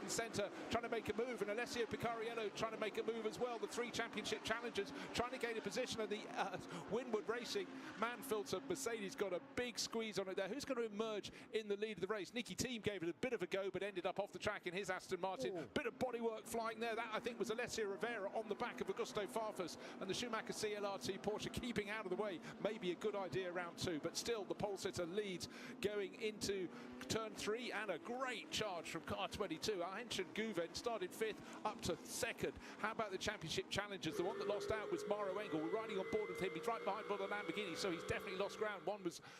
and centre, trying to make a move, and Alessio Picariello trying to make a move as well. The 3 championship challengers trying to gain a position, and the Winwood Racing Manfilter Mercedes got a big squeeze on it there. Who's going to emerge in the lead of the race? Nicky Thiem gave it a bit of a go, but ended up off the track in his Aston Martin. Bit of bodywork flying there. That, I think, was Alessio Rivera on the back of Augusto Farfus, and the Schumacher CLRT Porsche keeping out of the way. Maybe a good idea round 2, but still the pole sitter leads going into turn 3, and a great charge from car 22. Arhentian Guven started 5th up to 2nd. How about the championship challengers? The one that lost out was Mauro Engel. We're riding on board with him. He's right behind the Lamborghini, so he's definitely lost ground.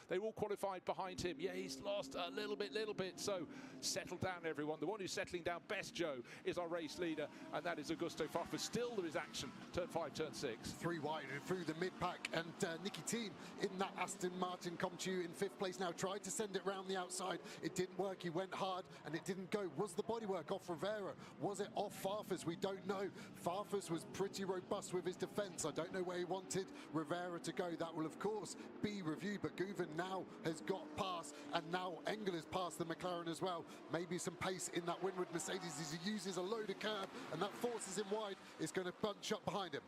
They all qualified behind him. Yeah, he's lost a little bit. So settle down, everyone. The one who's settling down best, Joe, is our race leader, and that is Augusto Farfus. Still there is action. Turn 5, turn 6. 3 wide through the mid-pack, and Nicky Thiem in that Aston Martin Comtu in 5th place now. Tried to send it round the outside. It didn't work. He went hard, and it didn't go. Was the bodywork off Rivera? Was it off Farfus? We don't know. Farfus was pretty robust with his defence. I don't know where he wanted Rivera to go. That will, of course, be reviewed, but Guven now has got past, and now Engel has passed the McLaren as well. Maybe some pace in that Winwood Mercedes as he uses a load of curb, and that forces him wide. It's going to bunch up behind him.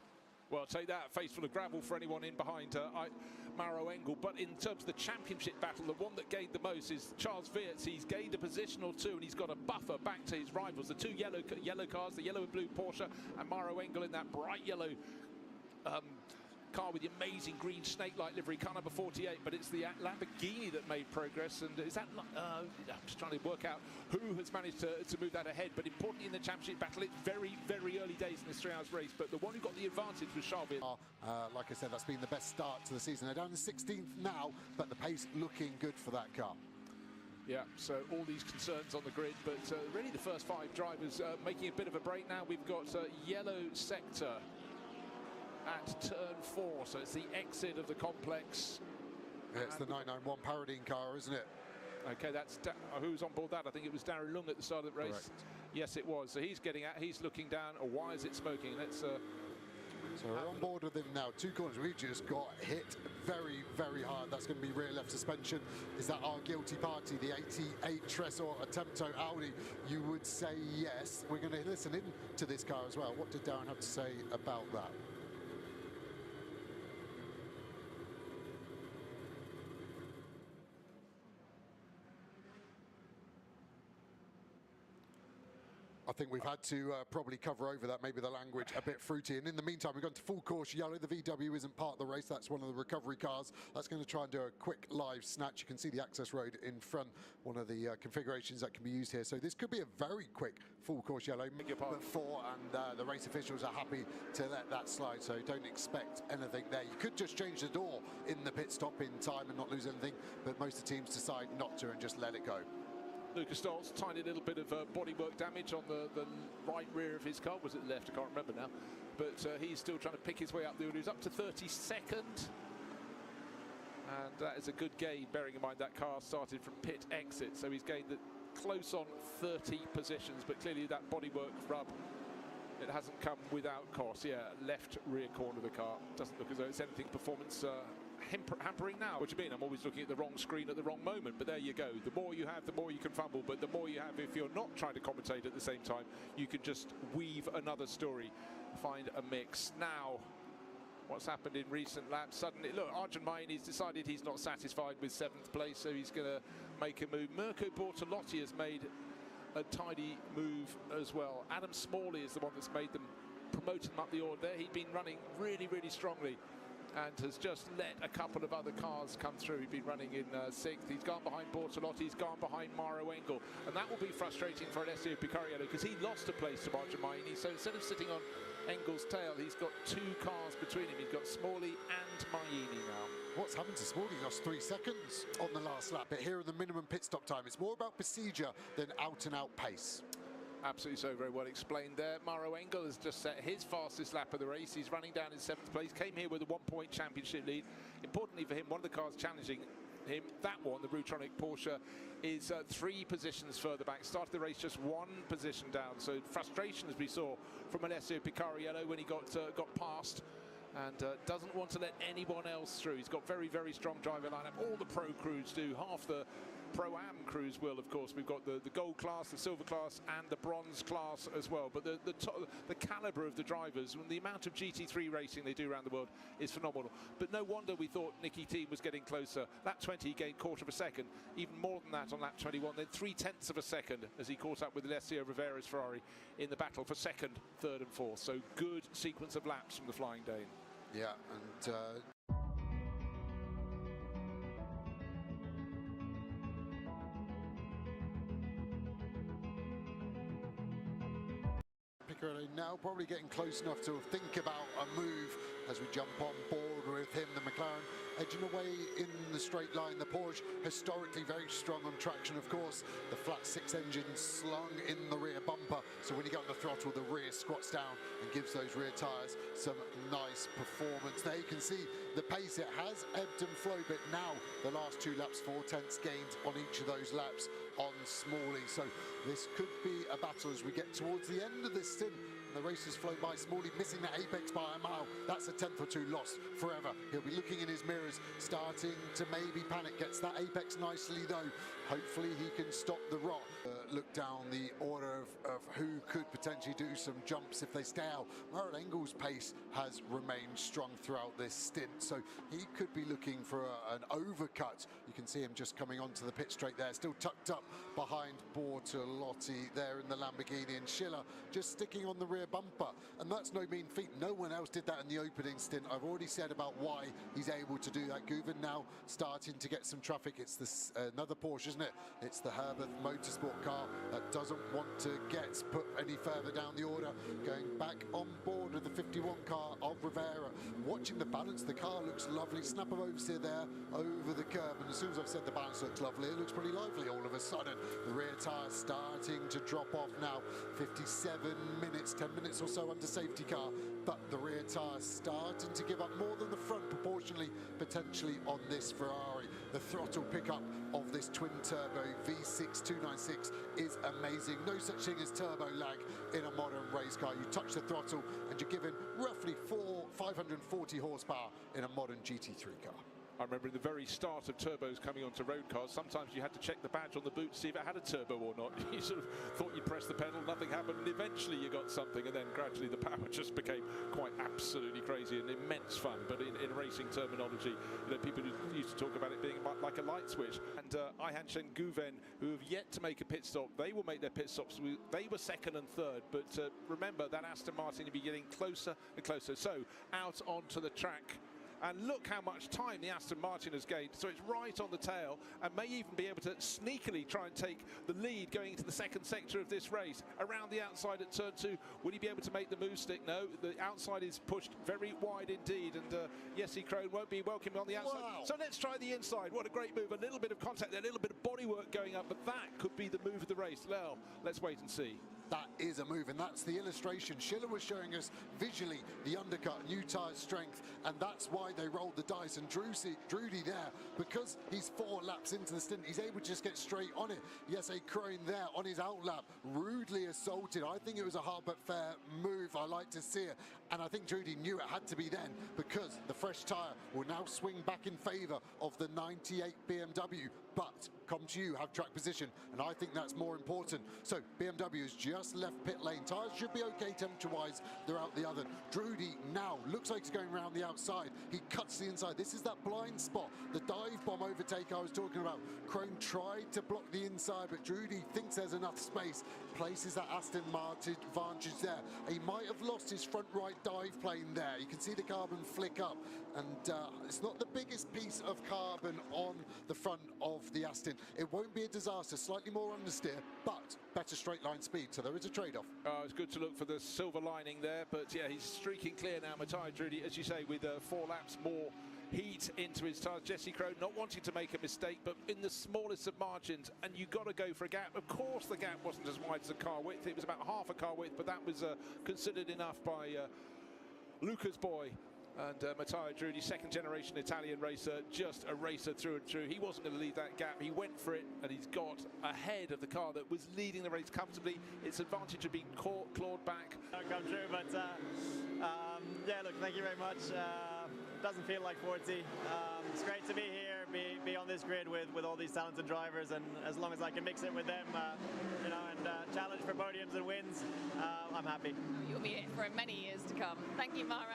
Well, take that, face full of gravel for anyone in behind Mauro Engel. But in terms of the championship battle, the one that gained the most is Charles Weerts. He's gained a position or 2, and he's got a buffer back to his rivals. The 2 yellow cars, the yellow and blue Porsche, and Mauro Engel in that bright yellow car with the amazing green snake-like livery, car number 48, but it's the Lamborghini that made progress. And is that I'm just trying to work out who has managed to move that ahead. But importantly in the championship battle, it's very early days in this 3 hours race, but the one who got the advantage was Charles Weerts. Like I said, that's been the best start to the season. They're down to 16th now, but the pace looking good for that car. Yeah, so all these concerns on the grid, but really the first 5 drivers making a bit of a break now. We've got yellow sector at turn 4, so it's the exit of the complex. Yeah, it's the 991 Paradine car, isn't it? Okay, that's who's on board that? I think it was Darren Lung at the start of the race. Correct. Yes, it was. So he's getting out, he's looking down. Oh, why is it smoking? Let's. So we're on board with him now. 2 corners. We just got hit very hard. That's going to be rear left suspension. Is that our guilty party? The 88 Tresor Attempto Audi? You would say yes. We're going to listen in to this car as well. What did Darren have to say about that? I think we've had to probably cover over that, maybe the language a bit fruity. And in the meantime, we've gone to full course yellow. The VW isn't part of the race. That's one of the recovery cars. That's going to try and do a quick live snatch. You can see the access road in front, one of the configurations that can be used here. So this could be a very quick full course yellow. But 4, and the race officials are happy to let that slide. So don't expect anything there. You could just change the door in the pit stop in time and not lose anything. But most of the teams decide not to and just let it go. Lucas Stoltz, tiny little bit of bodywork damage on the right rear of his car. Was it the left? I can't remember now. But he's still trying to pick his way up the order. He's up to 32nd. And that is a good gain, bearing in mind that car started from pit exit. So he's gained close on 30 positions. But clearly that bodywork rub, it hasn't come without cost. Yeah, left rear corner of the car. Doesn't look as though it's anything performance hampering now. What do you mean? I'm always looking at the wrong screen at the wrong moment, but there you go. The more you have, the more you can fumble, but the more you have, if you're not trying to commentate at the same time, you can just weave another story, find a mix. Now, what's happened in recent laps? Suddenly, look, Arjun Maini's decided he's not satisfied with 7th place, so he's going to make a move. Mirko Bortolotti has made a tidy move as well. Adam Smalley is the one that's made them, promoted them up the order there. He'd been running really strongly and has just let a couple of other cars come through. He'd been running in 6th. He's gone behind Bortolotti, he's gone behind Mauro Engel, and that will be frustrating for Alessio Picariello because he lost a place to Arjun Maini. So instead of sitting on Engel's tail, he's got 2 cars between him. He's got Smalley and Maini now. What's happened to Smalley? He lost 3 seconds on the last lap. But here in the minimum pit stop time, it's more about procedure than out-and-out pace. Absolutely so, very well explained there. Mauro Engel has just set his fastest lap of the race. He's running down in 7th place, came here with a 1-point championship lead. Importantly for him, one of the cars challenging him, that one, the Rutronic Porsche, is 3 positions further back. Started the race just 1 position down. So frustration, as we saw from Alessio Picariello when he got past, and doesn't want to let anyone else through. He's got very strong driver lineup. All the pro crews do. Half the Pro-Am crews will, of course. We've got the gold class, the silver class, and the bronze class as well. But the calibre of the drivers, and the amount of GT3 racing they do around the world is phenomenal. But no wonder we thought Nicky Team was getting closer. Lap 20, he gained quarter of a second. Even more than that on lap 21, then 0.3 of a second as he caught up with Alessio Rivera's Ferrari in the battle for second, third and fourth. So good sequence of laps from the Flying Dane. Yeah, and now probably getting close enough to think about a move as we jump on board with him. The McLaren edging away in the straight line. The Porsche historically very strong on traction, of course. The flat six engine slung in the rear bumper, so when you get on the throttle, the rear squats down and gives those rear tyres some nice performance. There you can see the pace. It has ebbed and flowed, but now the last 2 laps, 4/10 gained on each of those laps on Smalley. So this could be a battle as we get towards the end of this stint. The race has flown by. Smalley missing that apex by a mile. That's a 10th or 2 lost forever. He'll be looking in his mirrors, starting to maybe panic. Gets that apex nicely though. Hopefully he can stop the rot. Look down the order of who could potentially do some jumps if they stay out. Merrill Engel's pace has remained strong throughout this stint, so he could be looking for an overcut. You can see him just coming onto the pit straight there, still tucked up behind Bortolotti there in the Lamborghini, and Schiller just sticking on the rear bumper, and that's no mean feat. No one else did that in the opening stint. I've already said about why he's able to do that. Guven now starting to get some traffic. It's this another Porsche, isn't it? It's the Herbert Motorsport car that doesn't want to get put any further down the order. Going back on board with the 51 car of Rivera. Watching the balance, the car looks lovely. Snap of oversteer there over the curb, and as soon as I've said the balance looks lovely, it looks pretty lively all of a sudden. The rear tyre starting to drop off now. 57 minutes, 10 minutes or so under safety car, but the rear tyre starting to give up more than the front proportionally, potentially on this Ferrari. The throttle pickup of this twin-turbo V6 296 is amazing. No such thing as turbo lag in a modern race car. You touch the throttle and you're given roughly 540 horsepower in a modern GT3 car. I remember in the very start of turbos coming onto road cars, sometimes you had to check the badge on the boot to see if it had a turbo or not. You sort of thought you'd press the pedal, nothing happened, and eventually you got something, and then gradually the power just became quite absolutely crazy and immense fun. But in racing terminology, you know, people used to talk about it being like a light switch. And Ayhanch and Guven, who have yet to make a pit stop, they will make their pit stops. They were second and third, but remember that Aston Martin will be getting closer and closer. So out onto the track. And look how much time the Aston Martin has gained. So it's right on the tail and may even be able to sneakily try and take the lead going into the second sector of this race. Around the outside at turn 2, will he be able to make the move stick? No, the outside is pushed very wide indeed. And Jesse Krohn won't be welcome on the outside. Wow. So let's try the inside. What a great move. A little bit of contact there, a little bit of bodywork going up. But that could be the move of the race. Well, let's wait and see. That is a move, and that's the illustration. Schiller was showing us visually the undercut, new tyre strength, and that's why they rolled the dice. And Drudy there, because he's 4 laps into the stint, he's able to just get straight on it. Yes, a Krohn there on his outlap, rudely assaulted. I think it was a hard but fair move. I like to see it, and I think Drudy knew it had to be then, because the fresh tyre will now swing back in favour of the 98 BMW. But ComTu have track position, and I think that's more important. So BMW has just left pit lane. Tyres should be okay temperature-wise. They're out the other. Drudy now looks like he's going around the outside. He cuts the inside. This is that blind spot, the dive bomb overtake I was talking about. Krohn tried to block the inside, but Drudy thinks there's enough space. Places that Aston Martin advantage there. He might have lost his front right dive plane there. You can see the carbon flick up, and it's not the biggest piece of carbon on the front of the Aston. It won't be a disaster, slightly more understeer, but better straight line speed, so there is a trade-off. It's good to look for the silver lining there, but yeah, he's streaking clear now, Matthias Drudy, as you say, with 4 laps more heat into his tyres. Jesse Krohn not wanting to make a mistake, but in the smallest of margins, and you've got to go for a gap. Of course the gap wasn't as wide as the car width, it was about half a car width, but that was considered enough by Luca's boy. And Matteo Drudi, second-generation Italian racer, just a racer through and through. He wasn't going to leave that gap. He went for it, and he's got ahead of the car that was leading the race comfortably. It's advantage of being clawed back. Come true, but yeah, look, thank you very much. Doesn't feel like 40. It's great to be here, be on this grid with all these talented drivers, and as long as I can mix it with them, you know, and challenge for podiums and wins, I'm happy. You'll be here for many years to come. Thank you, Mauro.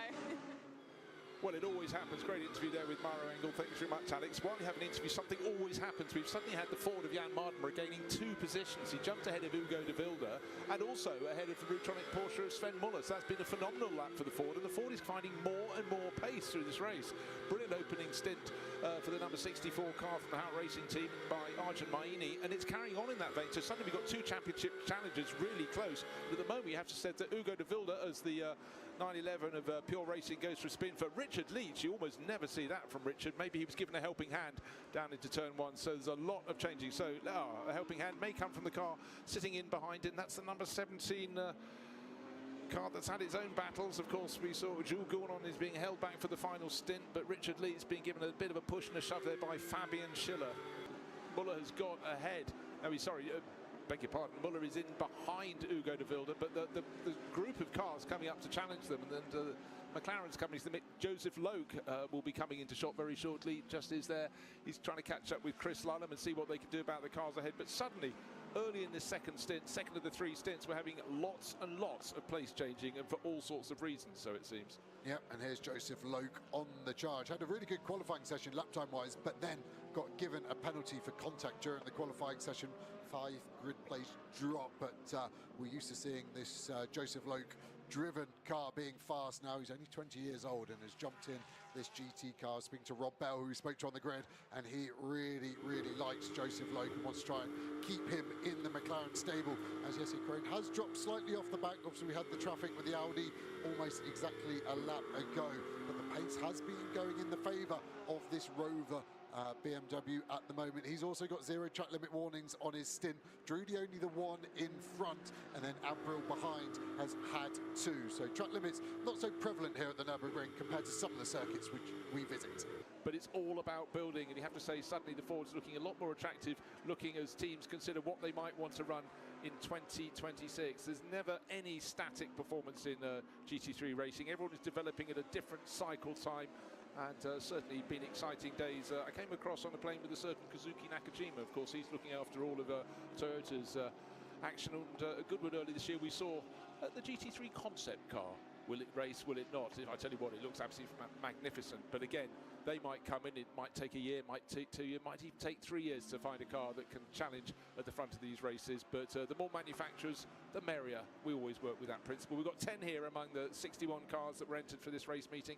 Well, it always happens. Great interview there with Mauro Engel. Thank you very much, Alex. While we have an interview, something always happens. We've suddenly had the Ford of Jan Mardenborough gaining 2 positions. He jumped ahead of Hugo de Wilde and also ahead of the Rutronic Porsche of Sven Muller. So that's been a phenomenal lap for the Ford, and the Ford is finding more and more pace through this race. Brilliant opening stint for the number 64 car from the Hout Racing team by Arjun Maini, and it's carrying on in that vein. So suddenly we've got 2 championship challenges really close. But at the moment, you have to say that Hugo de Wilde, as the 911 of Pure Racing, goes for a spin for Richard Leach. You almost never see that from Richard. Maybe he was given a helping hand down into turn 1. So there's a lot of changing. So a helping hand may come from the car sitting in behind it, and that's the number 17 car that's had its own battles. Of course, we saw Jules Gournon is being held back for the final stint, but Richard Leach is being given a bit of a push and a shove there by Fabian Schiller. Muller has got ahead. No, beg your pardon, Muller is in behind Hugo de Wilde, but the group of cars coming up to challenge them, and McLaren's coming to the mix. Joseph Loke will be coming into shot very shortly, just is there. He's trying to catch up with Chris Lullum and see what they can do about the cars ahead, but suddenly, early in this second of the 3 stints, we're having lots and lots of place changing, and for all sorts of reasons, so it seems. Yeah, and here's Joseph Loke on the charge. Had a really good qualifying session lap time wise, but then got given a penalty for contact during the qualifying session. 5 grid place drop, but we're used to seeing this Joseph Loke driven car being fast now. He's only 20 years old and has jumped in this GT car. Speaking to Rob Bell, who we spoke to on the grid, and he really likes Joseph Loke and wants to try and keep him in the McLaren stable, as Jesse Crane has dropped slightly off the back. Obviously, we had the traffic with the Audi almost exactly a lap ago, but the pace has been going in the favour of this Rover BMW at the moment. He's also got 0 track limit warnings on his stint. Drudy only the 1 in front, and then Abril behind has had 2. So track limits not so prevalent here at the Nürburgring compared to some of the circuits which we visit. But it's all about building, and you have to say suddenly the Ford's looking a lot more attractive, looking as teams consider what they might want to run in 2026. There's never any static performance in GT3 racing. Everyone is developing at a different cycle time, and certainly been exciting days. I came across on a plane with a certain Kazuki Nakajima. Of course, he's looking after all of Toyota's action. And at Goodwood early this year, we saw the GT3 concept car. Will it race, will it not? I tell you what, it looks absolutely magnificent. But again, they might come in, it might take a year, might take 2 years, might even take 3 years to find a car that can challenge at the front of these races. But the more manufacturers, the merrier. We always work with that principle. We've got 10 here among the 61 cars that were entered for this race meeting.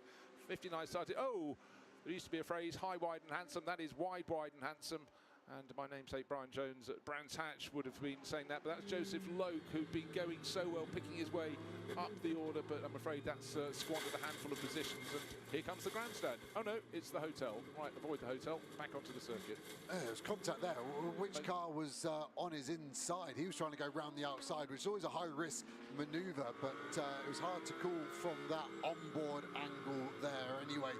59 started. Oh, there used to be a phrase, high, wide and handsome. That is wide, and handsome. And my namesake Brian Jones at Brands Hatch would have been saying that, but that's Joseph Loke, who'd been going so well, picking his way up the order, but I'm afraid that's squandered a handful of positions, and here comes the grandstand. Oh no, it's the hotel. Right, avoid the hotel, back onto the circuit. There was contact there. Which car was on his inside? He was trying to go round the outside, which is always a high-risk manoeuvre, but it was hard to call from that onboard angle there anyway.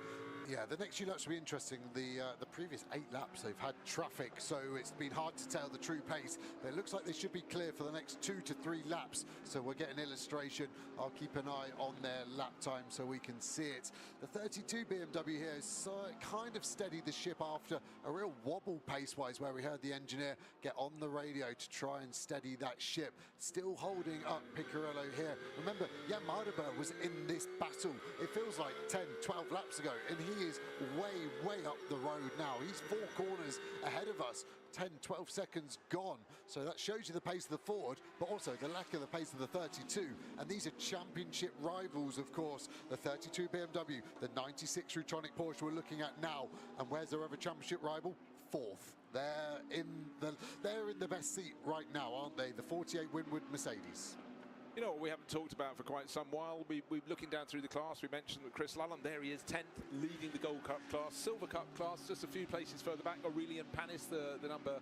Yeah, the next few laps will be interesting. The previous 8 laps they've had traffic, so it's been hard to tell the true pace. But it looks like they should be clear for the next 2 to 3 laps. So we'll get an illustration. I'll keep an eye on their lap time so we can see it. The 32 BMW here has kind of steadied the ship after a real wobble pace-wise, where we heard the engineer get on the radio to try and steady that ship. Still holding up Piccarello here. Remember, Jan Mardenborough was in this battle. It feels like 10, 12 laps ago, and he is way up the road now. He's 4 corners ahead of us. 10, 12 seconds gone. So that shows you the pace of the Ford, but also the lack of the pace of the 32. And these are championship rivals, of course. The 32 BMW, the 96 Rutronic Porsche we're looking at now. And where's their other championship rival? 4th. They're in the best seat right now, aren't they? The 48 Winwood Mercedes. You know what we haven't talked about for quite some while? We're looking down through the class. We mentioned that Chris Lullum, there he is, 10th, leading the Gold Cup class. Silver Cup class, just a few places further back. Aurelian Panis, the number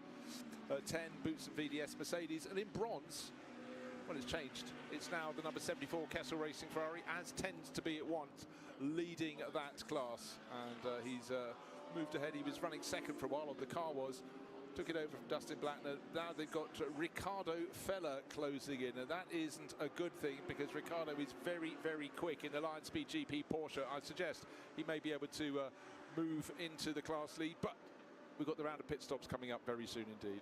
10, Boots and VDS Mercedes. And in bronze, well, it's changed. It's now the number 74 Kessel Racing Ferrari, as tends to be at once. leading that class, and he's moved ahead. He was running second for a while, or the car was. Took it over from Dustin Blattner. Now they've got Ricardo Feller closing in, and that isn't a good thing because Ricardo is very, very quick in the Lion Speed GP Porsche. I suggest he may be able to move into the class lead, but we've got the round of pit stops coming up very soon indeed.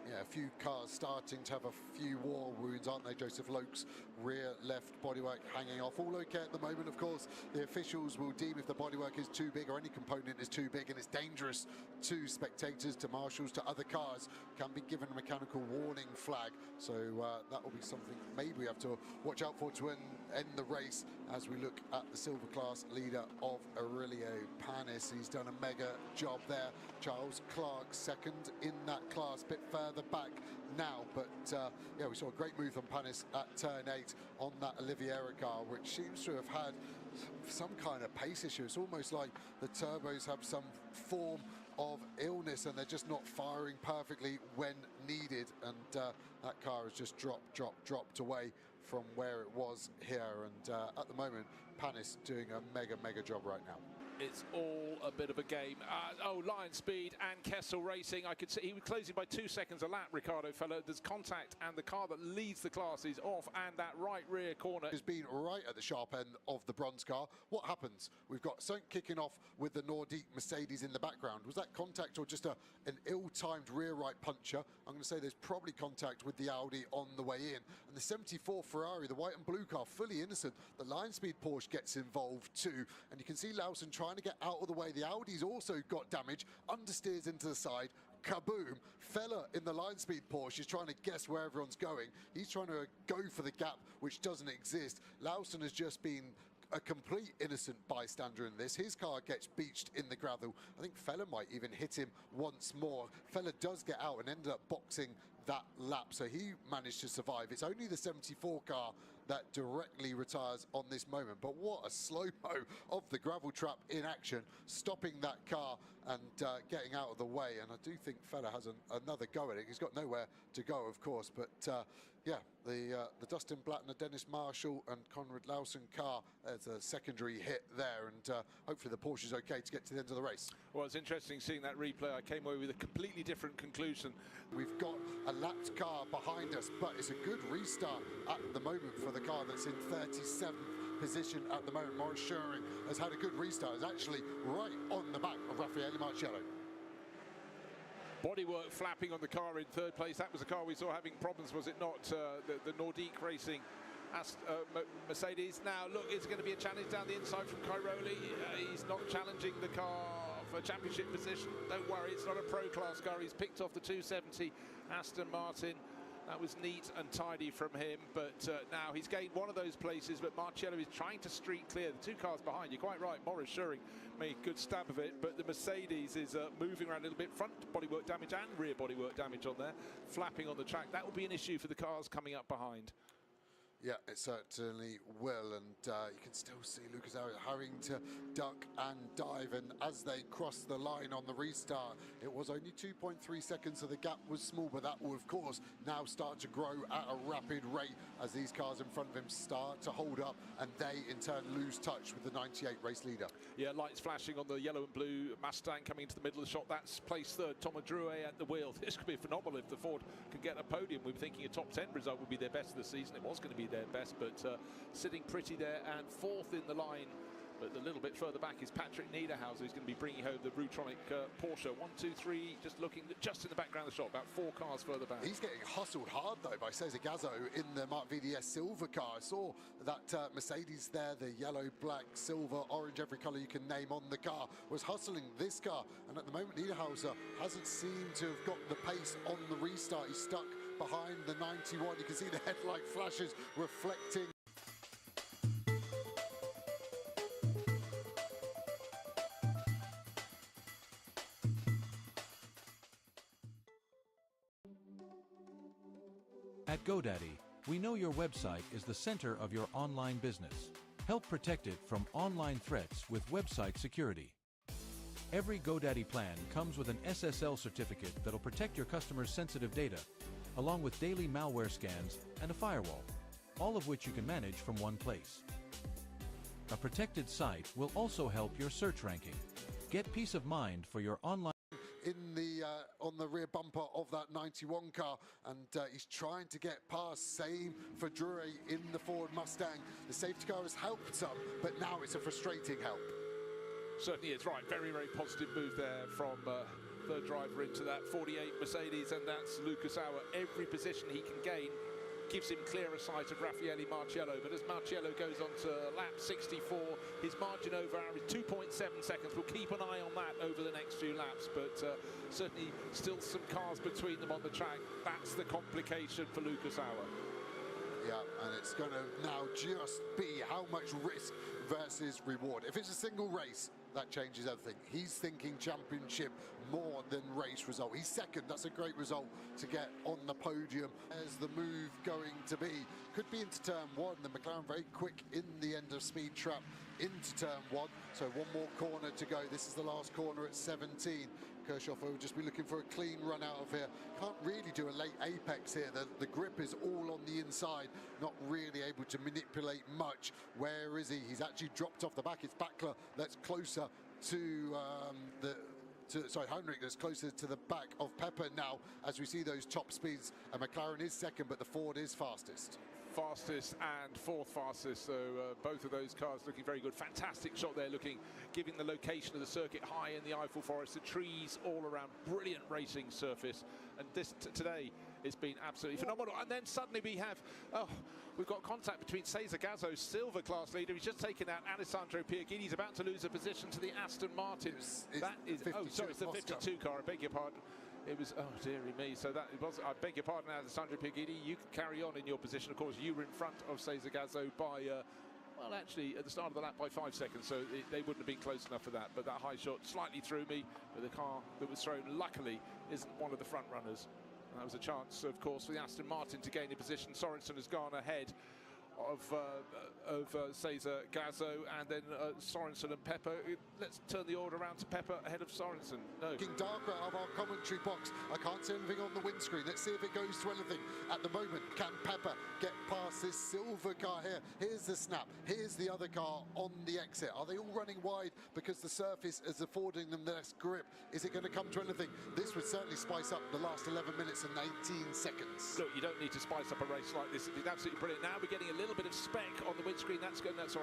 Yeah, a few cars starting to have a few war wounds, aren't they? Joseph Loke's rear left bodywork hanging off. All okay at the moment, of course. The officials will deem if the bodywork is too big or any component is too big and it's dangerous to spectators, to marshals, to other cars, can be given a mechanical warning flag. So that will be something maybe we have to watch out for to end the race as we look at the silver class leader of Aurelio Panis. He's done a mega job there. Charles Clark second in that class, bit further back now, but yeah, we saw a great move from Panis at turn 8 on that Oliveira car, which seems to have had some kind of pace issue. It's almost like the turbos have some form of illness and they're just not firing perfectly when needed, and that car has just dropped away from where it was here, and at the moment Panis doing a mega job right now. It's all a bit of a game. Lion Speed and Kessel Racing. I could see he was closing by 2 seconds a lap, Ricardo Feller. There's contact, and the car that leads the class is off, and that right rear corner has been right at the sharp end of the bronze car. What happens? We've got something kicking off with the Nordique Mercedes in the background. Was that contact or just an ill-timed rear right puncher? I'm going to say there's probably contact with the Audi on the way in. And the 74 Ferrari, the white and blue car, fully innocent. The Lion Speed Porsche gets involved too. And you can see Lawson trying to get out of the way. The Audi's also got damage, understeers into the side, kaboom. Feller in the Lion Speed Porsche is trying to guess where everyone's going. He's trying to go for the gap, which doesn't exist. Lawson has just been a complete innocent bystander in this. His car gets beached in the gravel. I think Feller might even hit him once more. Feller does get out and ended up boxing that lap, so he managed to survive. It's only the 74 car that directly retires on this moment, but what a slow-mo of the gravel trap in action, stopping that car and getting out of the way. And I do think Feller has another go at it. He's got nowhere to go, of course, but yeah, the Dustin Blattner, Dennis Marshall and Conrad Lawson car as a secondary hit there, and hopefully the Porsche is okay to get to the end of the race. Well, it's interesting seeing that replay. I came away with a completely different conclusion. We've got a lapped car behind us, but it's a good restart at the moment for the car that's in 37th position at the moment. Maurice Schuring has had a good restart. It's actually right on the back of Raffaele Marciello. Bodywork flapping on the car in third place. That was the car we saw having problems, was it not? The Nordique Racing Mercedes. Now, look, it's going to be a challenge down the inside from Cairoli. He's not challenging the car for championship position. Don't worry, it's not a pro class car. He's picked off the 270 Aston Martin. That was neat and tidy from him, but now he's gained one of those places, but Marciello is trying to streak clear. The two cars behind, you're quite right, Maurice Schuring made a good stab of it, but the Mercedes is moving around a little bit. Front bodywork damage and rear bodywork damage on there, flapping on the track. That will be an issue for the cars coming up behind. Yeah, it certainly will, and you can still see Lucas having to duck and dive, and as they cross the line on the restart, it was only 2.3 seconds, so the gap was small, but that will, of course, now start to grow at a rapid rate as these cars in front of him start to hold up, and they, in turn, lose touch with the 98 race leader. Yeah, lights flashing on the yellow and blue Mustang coming into the middle of the shot. That's place third, Thomas Drouet at the wheel. This could be phenomenal if the Ford can get a podium. We were thinking a top 10 result would be their best of the season. It was going to be their best, but sitting pretty there, and fourth in the line, but a little bit further back is Patrick Niederhauser, who's going to be bringing home the Rutronic Porsche. 1, 2, 3, just looking just in the background of the shot, about 4 cars further back. He's getting hustled hard though by Cesar Gazzo in the Mark VDS silver car. I saw that Mercedes there, the yellow, black, silver, orange, every colour you can name on the car, was hustling this car, and at the moment Niederhauser hasn't seemed to have got the pace on the restart. He's stuck behind the 91. You can see the headlight flashes reflecting. At GoDaddy, we know your website is the center of your online business. Help protect it from online threats with website security. Every GoDaddy plan comes with an SSL certificate that'll protect your customers' sensitive data, along with daily malware scans and a firewall, all of which you can manage from one place. A protected site will also help your search ranking. Get peace of mind for your online in the on the rear bumper of that 91 car, and he's trying to get past. Same for Dure in the Ford Mustang. The safety car has helped some, but now it's a frustrating help. Certainly is, right. Very, very positive move there from third driver into that 48 Mercedes, and that's Lucas Auer. Every position he can gain gives him clearer sight of Raffaele Marciello, but as Marciello goes on to lap 64, his margin over Auer is 2.7 seconds. We'll keep an eye on that over the next few laps, but certainly still some cars between them on the track. That's the complication for Lucas Auer. Yeah, and it's going to now just be how much risk versus reward. If it's a single race, that changes everything. He's thinking championship more than race result. He's second. That's a great result to get on the podium. There's the move going to be. Could be into turn one. The McLaren very quick in the end of speed trap into turn one. So one more corner to go. This is the last corner at 17. Kirchhoff will just be looking for a clean run out of here. Can't really do a late apex here. The grip is all on the inside. Not really able to manipulate much. Where is he? He's actually dropped off the back. It's Backler that's closer to Heinrich that's closer to the back of Pepper now as we see those top speeds. And McLaren is second, but the Ford is fastest. Fastest and fourth fastest, so both of those cars looking very good. Fantastic shot there, giving the location of the circuit high in the Eiffel Forest, the trees all around, brilliant racing surface. And this today it's been absolutely phenomenal. And then suddenly we've got contact between Cesar Gazzo, silver class leader. He's just taken out Alessandro Pierguidi. He's about to lose a position to the Aston Martin. It's it's the 52 car, I beg your pardon. It was, oh dearie me, so that it was, I beg your pardon, Alessandro Pierguidi, you can carry on in your position. Of course, you were in front of Cesar Gazzo by, well actually, at the start of the lap by 5 seconds, so they wouldn't have been close enough for that. But that high shot slightly threw me, but the car that was thrown, luckily, isn't one of the front runners. And that was a chance, of course, for the Aston Martin to gain a position. Sorensen has gone ahead of Cesar Gazzo, and then Sorensen and Pepper. Let's turn the order around to Pepper ahead of Sorensen. No. Looking darker out of our commentary box. I can't see anything on the windscreen. Let's see if it goes to anything. At the moment, can Pepper get past this silver car here? Here's the snap. Here's the other car on the exit. Are they all running wide because the surface is affording them less grip? Is it going to come to anything? This would certainly spice up the last 11 minutes and 18 seconds. Look, you don't need to spice up a race like this. It's absolutely brilliant. Now we're getting a little bit of speck on the windscreen.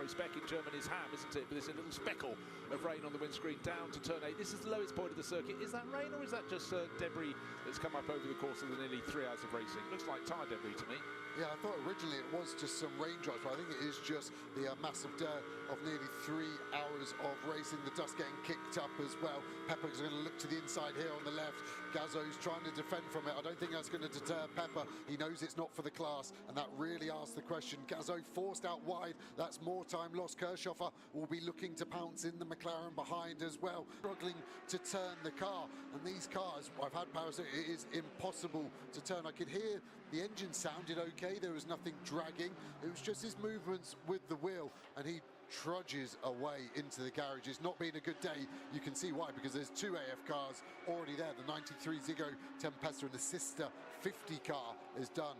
Speck in German is ham, isn't it? But there's a little speckle of rain on the windscreen down to turn 8. This is the lowest point of the circuit. Is that rain or is that just debris that's come up over the course of the nearly 3 hours of racing? Looks like tyre debris to me. Yeah, I thought originally it was just some raindrops, but I think it is just the massive dirt of nearly 3 hours of racing. The dust getting kicked up as well. Pepper's going to look to the inside here on the left. Gazzo's trying to defend from it. I don't think that's going to deter Pepper. He knows it's not for the class, and that really asks the question. Gazzo forced out wide. That's more time lost. Kirchhoff will be looking to pounce in the McLaren behind as well. Struggling to turn the car, and these cars, I've had power, so it is impossible to turn. I could hear the engine sounded okay. There was nothing dragging. It was just his movements with the wheel, and he trudges away into the garage. It's not been a good day. You can see why, because there's 2 AF cars already there. The 93 Ziggo Tempesta and the sister 50 car is done.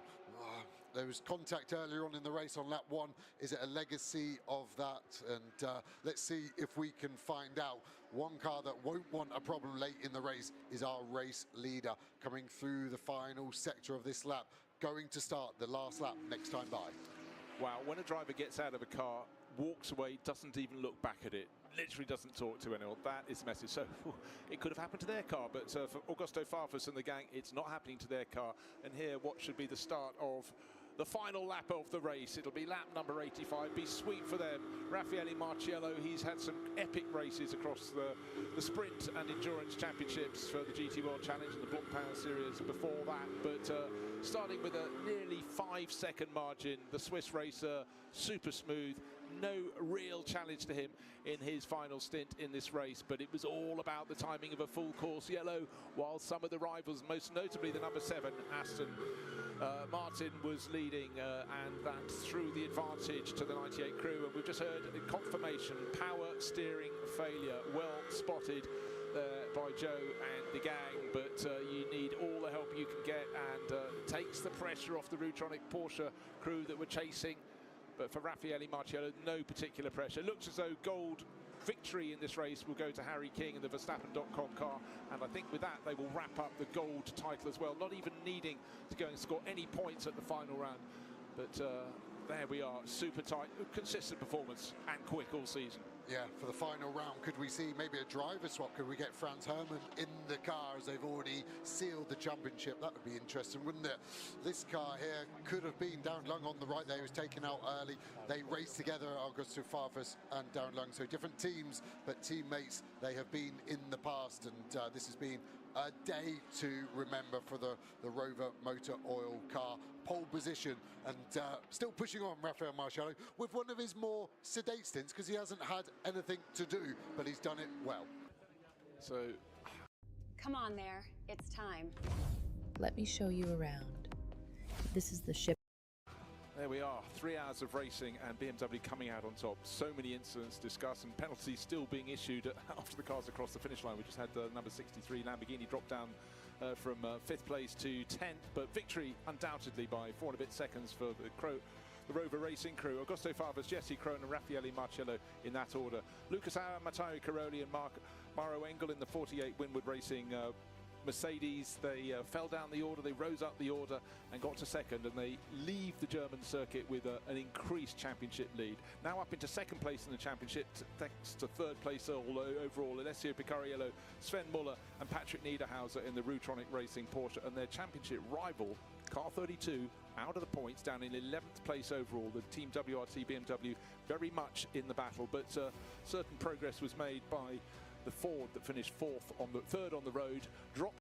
There was contact earlier on in the race on lap 1. Is it a legacy of that? And let's see if we can find out. One car that won't want a problem late in the race is our race leader coming through the final sector of this lap, going to start the last lap next time by. Wow, when a driver gets out of a car, walks away, doesn't even look back at it, literally doesn't talk to anyone, that is the message. So it could have happened to their car, but for Augusto Farfus and the gang, it's not happening to their car. And here, what should be the start of the final lap of the race. It'll be lap number 85. Be sweet for them. Raffaele Marciello, he's had some epic races across the sprint and endurance championships for the GT World Challenge and the Blancpain Series before that. But starting with a nearly 5-second margin, the Swiss racer, super smooth. No real challenge to him in his final stint in this race, but it was all about the timing of a full course yellow, while some of the rivals, most notably the number 7 Aston Martin, was leading, and that threw the advantage to the 98 crew. And we've just heard a confirmation, power steering failure, well spotted by Joe and the gang, but you need all the help you can get, and takes the pressure off the Rutronic Porsche crew that were chasing But for Raffaele Marciello, no particular pressure. Looks as though gold victory in this race will go to Harry King and the Verstappen.com car, and I think with that they will wrap up the gold title as well, not even needing to go and score any points at the final round. But there we are, super tight, consistent performance and quick all season. Yeah, for the final round, could we see maybe a driver swap? Could we get Franz Hermann in the car as they've already sealed the championship? That would be interesting, wouldn't it? This car here could have been Darren Lung on the right there. He was taken out early. They raced together, Augusto Farfus and Darren Lung. So different teams, but teammates they have been in the past. And this has been a day to remember for the Rover Motor Oil car. Pole position and still pushing on Raffaele Marciello with one of his more sedate stints because he hasn't had anything to do, but he's done it well. So Come on there, it's time. Let me show you around. This is the ship. there we are, 3 hours of racing and BMW coming out on top. So many incidents discussed and penalties still being issued after the cars across the finish line. We just had number 63 Lamborghini drop down from 5th place to 10th, but victory undoubtedly by 4 and a bit seconds for the Rover Racing crew. Augusto Farfus, Jesse Krohn and Raffaele Marciello in that order. Lucas Auer, Matteo Caroli and Maro Engel in the 48 Winwood Racing Mercedes. They fell down the order, they rose up the order and got to second, and they leave the German circuit with an increased championship lead. Now up into second place in the championship, thanks to third place overall, Alessio Picariello, Sven Muller and Patrick Niederhauser in the Rutronic Racing Porsche, and their championship rival, Car 32, out of the points, down in 11th place overall. The Team WRT BMW very much in the battle, but certain progress was made by the Ford that finished third on the road, dropped